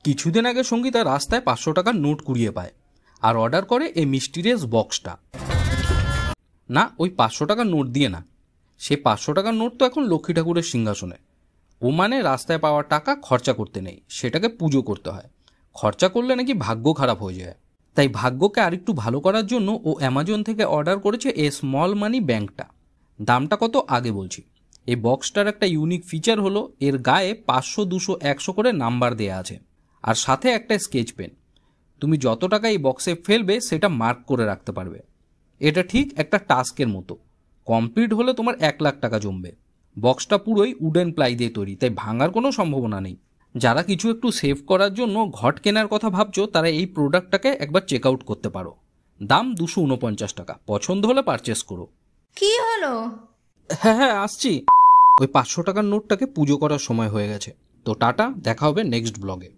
কিছুদিন আগে সঙ্গীতা রাস্তায় 500 টাকার নোট কুড়িয়ে পায় আর অর্ডার করে এই মিস্টিরিয়াস বক্সটা। না, ওই 500 টাকার নোট দিয়ে না, সে 500 টাকার নোট তো এখন লক্ষ্মী ঠাকুরের সিংহাসনে। ও মানে রাস্তায় পাওয়া টাকা খরচা করতে নেই, সেটাকে পুজো করতে হয়। খরচা করলে নাকি ভাগ্য খারাপ হয়ে যায়। তাই ভাগ্যকে আরেকটু ভালো করার জন্য ও অ্যামাজন থেকে অর্ডার করেছে এই স্মল মানি ব্যাংকটা। দামটা কত আগে বলছি। এই বক্সটার একটা ইউনিক ফিচার হলো এর গায়ে 500, 200, 100 করে নাম্বার দেয়া আছে, আর সাথে একটা স্কেচ পেন। তুমি যত টাকা এই বক্সে ফেলবে সেটা মার্ক করে রাখতে পারবে। এটা ঠিক একটা টাস্কের মতো, কমপ্লিট হলে তোমার 1 লাখ টাকা জমবে। বক্সটা পুরোই উডেন প্লাই দিয়ে তৈরি, তাই ভাঙার কোনো সম্ভাবনা নেই। যারা কিছু একটু সেভ করার জন্য ঘট কেনার কথা ভাবছো তারা এই প্রোডাক্টটাকে একবার চেক আউট করতে পারো। দাম 249 টাকা। পছন্দ হলে পারচেস করো। কি হলো? হ্যাঁ আসছি। ওই 500 টাকার নোটটাকে পুজো করার সময় হয়ে গেছে। তো টাটা, দেখা হবে নেক্সট ব্লগে।